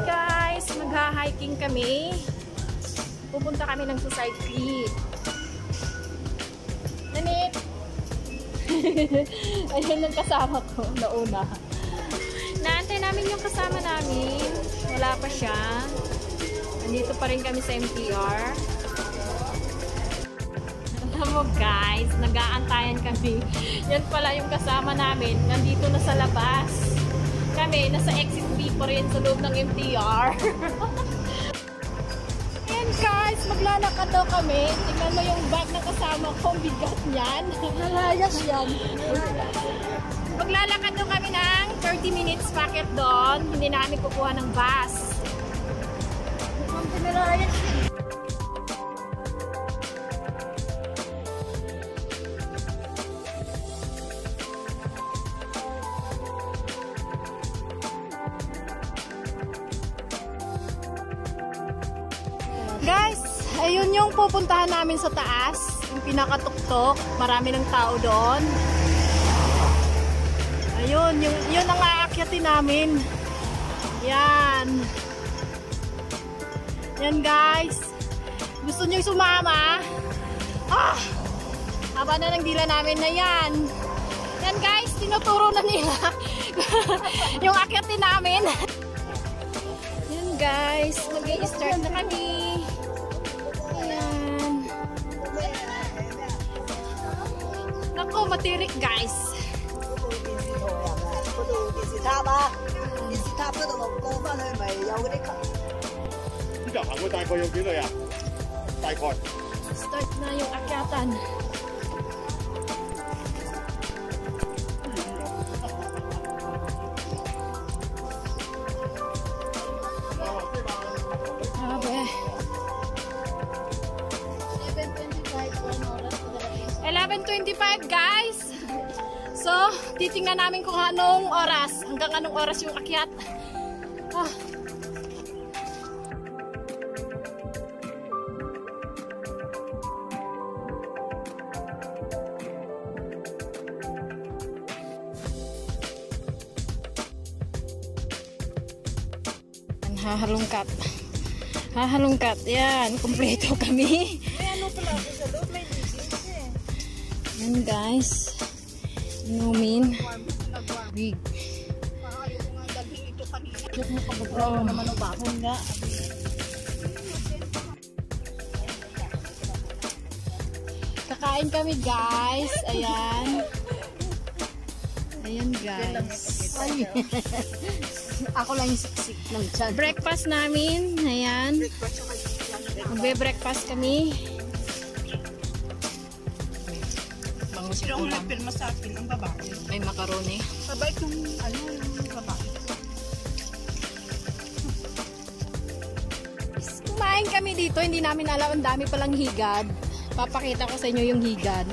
guys, magha-hiking kami. Pupunta kami ng Suicide Cliff. Nanit! Ayun ang kasama ko nauna. Naantay namin yung kasama namin. Wala pa siya. Nandito pa rin kami sa MTR. Alam mo guys, nag-aantayan kami. Yan pala yung kasama namin. Nandito na sa labas. Kami, nasa exit B pa rin sa loob ng MTR. Ayan guys, maglalakad daw kami. Tingnan mo yung bag ng kasama ko. Bigat niyan. Nalayas yan. Maglalakad daw kami ng 30 minutes packet doon. Hindi na kami kukuha ng bus. Mukhang pinalayas eh. Guys, ayun yung pupuntahan namin sa taas. Yung pinakatuktok. Marami ng tao doon. Ayun, yun ang aakyatin namin. Yan. Yan guys. Gusto nyo sumama? Ah! Haba na ng dila namin na yan. Yan guys, tinuturo na nila. Yung akyatin namin. Yan guys, mag-i-start na kami. Ayan. Naku, matirik guys. Start na yung akyatan. Grabe. 11:25 guys. So, titingnan namin kung anong oras. Hanggang anong oras yung akyat. Ah. Hahalungkat. Hahalungkat. Yan, kumpleto kami. Yan guys. Inumin. Big. Kakain kami guys. Ayan. Ayan guys. Ako lang yung siksik ng tiyan. Breakfast namin. Ayan. Magbe-breakfast kami. Bangus yung ulam. Pirma sa akin ang babae. May macaroni. Sabay kung ano yung babae. Kumain kami dito. Hindi namin alam. Ang dami palang higad. Papakita ko sa inyo yung higad.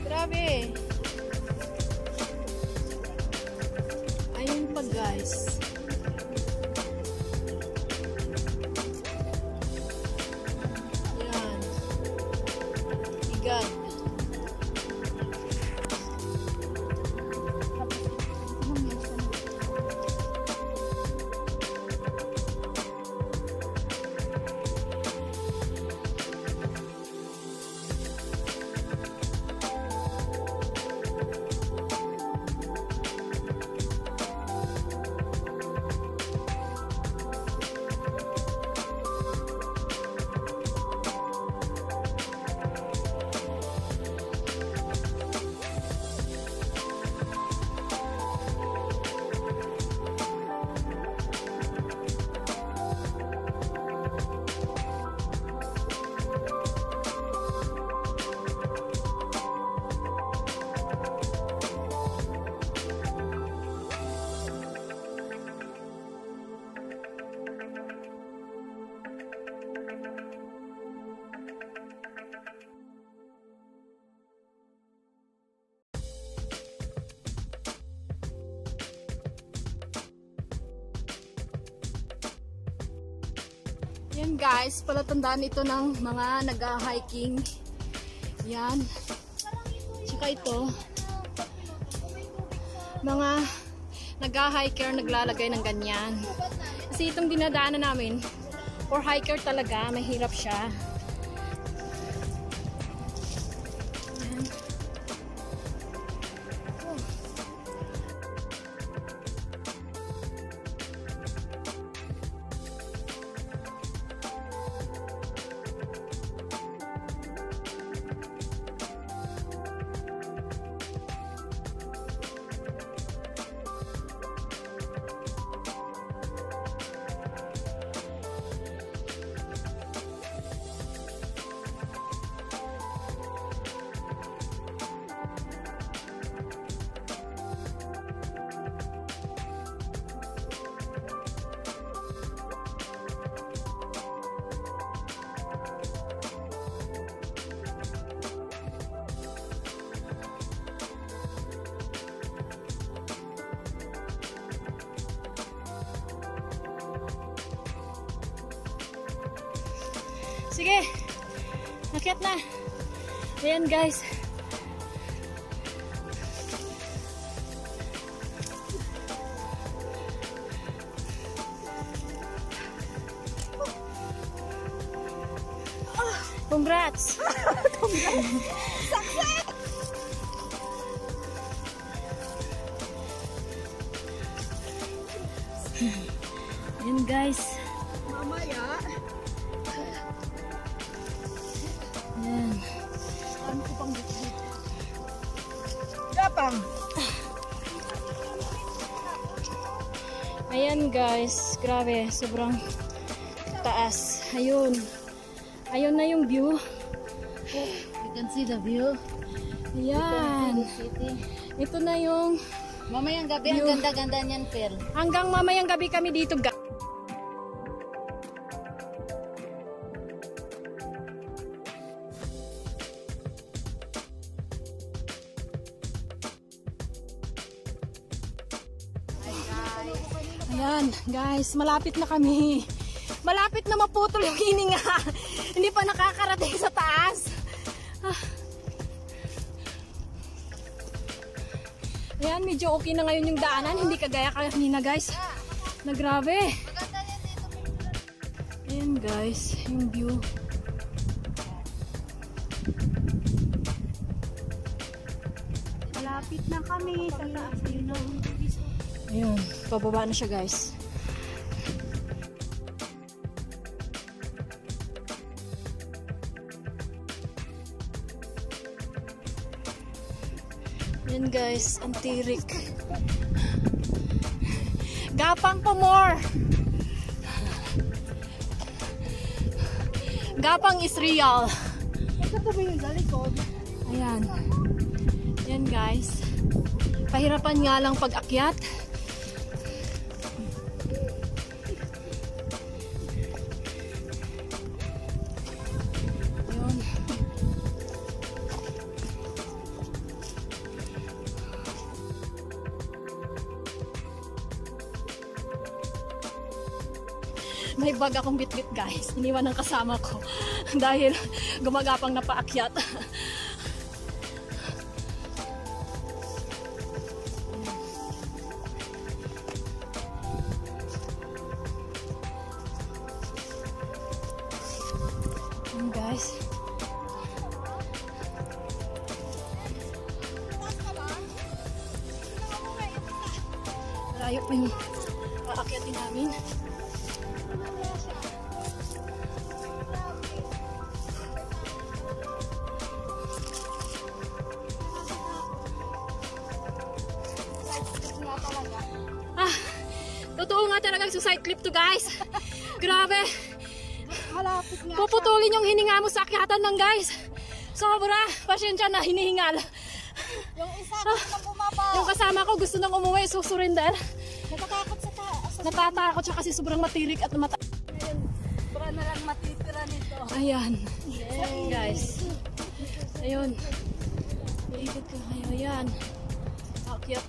Grabe. Ayun pa guys. Yan. Higad. Yan guys, palatandaan ito ng mga nag-hiking. Yan. Tsaka ito. mga nag-hiker naglalagay ng ganyan. Kasi itong dinadaanan namin, for hiker talaga, mahirap siya. Ayan. Oh. Sige, akyat na. Ayan guys. Congrats! Success! Ayan guys. Mamaya. Ayan. Ano ko pang bitbit? Gapang. Ayan guys, grabe, sobrang taas. Ayun. Ayun na yung view. You can see the view. Ayan. City. Ito na yung Mamayang gabi, ang ganda-ganda niyan, Pel. hanggang mamayang gabi kami dito guys. Ayan, guys, malapit na kami. Malapit na maputol yung hininga. Hindi pa nakakarating sa taas. Ah. Ayan, medyo okay na ngayon yung daanan. Hindi kagaya kanina, guys. Na grabe. Ayan, guys, yung view. Malapit na kami sa taas. Ayun, pababa na siya guys. Ayan guys, ang tirik. Gapang po more. Gapang is real. Ito ba yung galikod? Ayan. Ayan guys. Pahirapan nga lang pag-akyat. Ayun. May bag akong bitbit guys. Iniwan ng kasama ko. Dahil gumagapang na paakyat. Guys, malayo pa yung aakyatin namin. Totoo nga talaga suicide clip to guys. Grabe. Malapit nga. Puputulin yung hininga mo sa akyatan ng guys. Sobra. Pasensya na, hinihingal. Yung isa na bumaba. Yung kasama ko gusto nang umuwi, susurinder. Natatakot sa taas. Natatakot siya kasi sobrang matirik at mata. Ngayon, baka na lang matitira nito. Ayan. Guys. Ayun. Iikot ko kayo. Ayan. Akyat.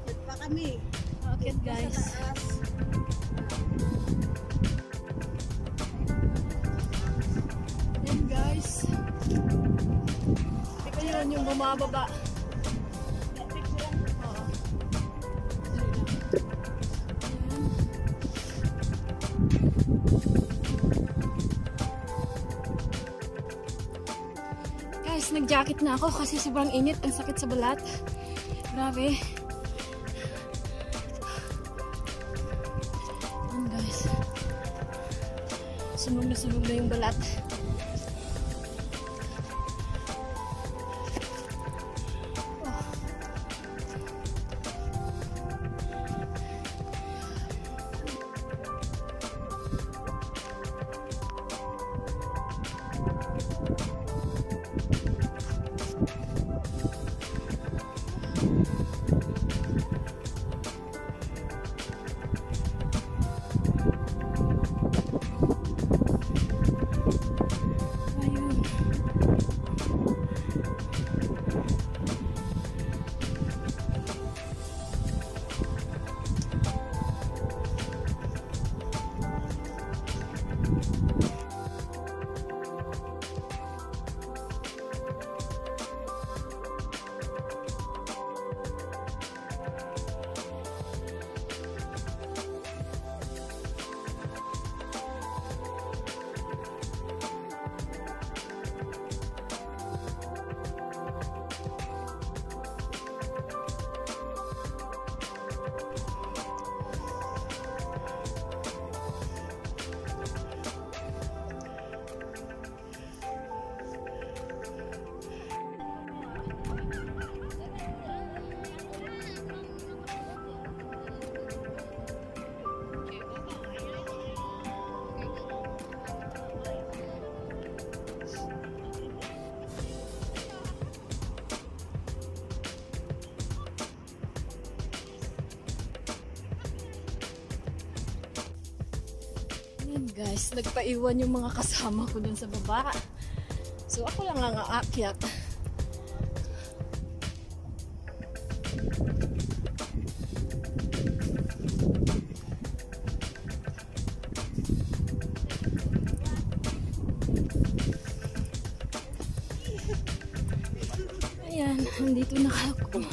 Dito pa kami. Akyat guys. Sa taas. Ayan guys. Ayun yung bumababa. Oo. guys, nag-jacket na ako kasi sobrang init. Ang sakit sa balat. Grabe. Ayan guys. Sunog na yung balat. Guys, nagpaiwan yung mga kasama ko dun sa baba. So ako lang ang aakyat. Ayan, nandito na ako.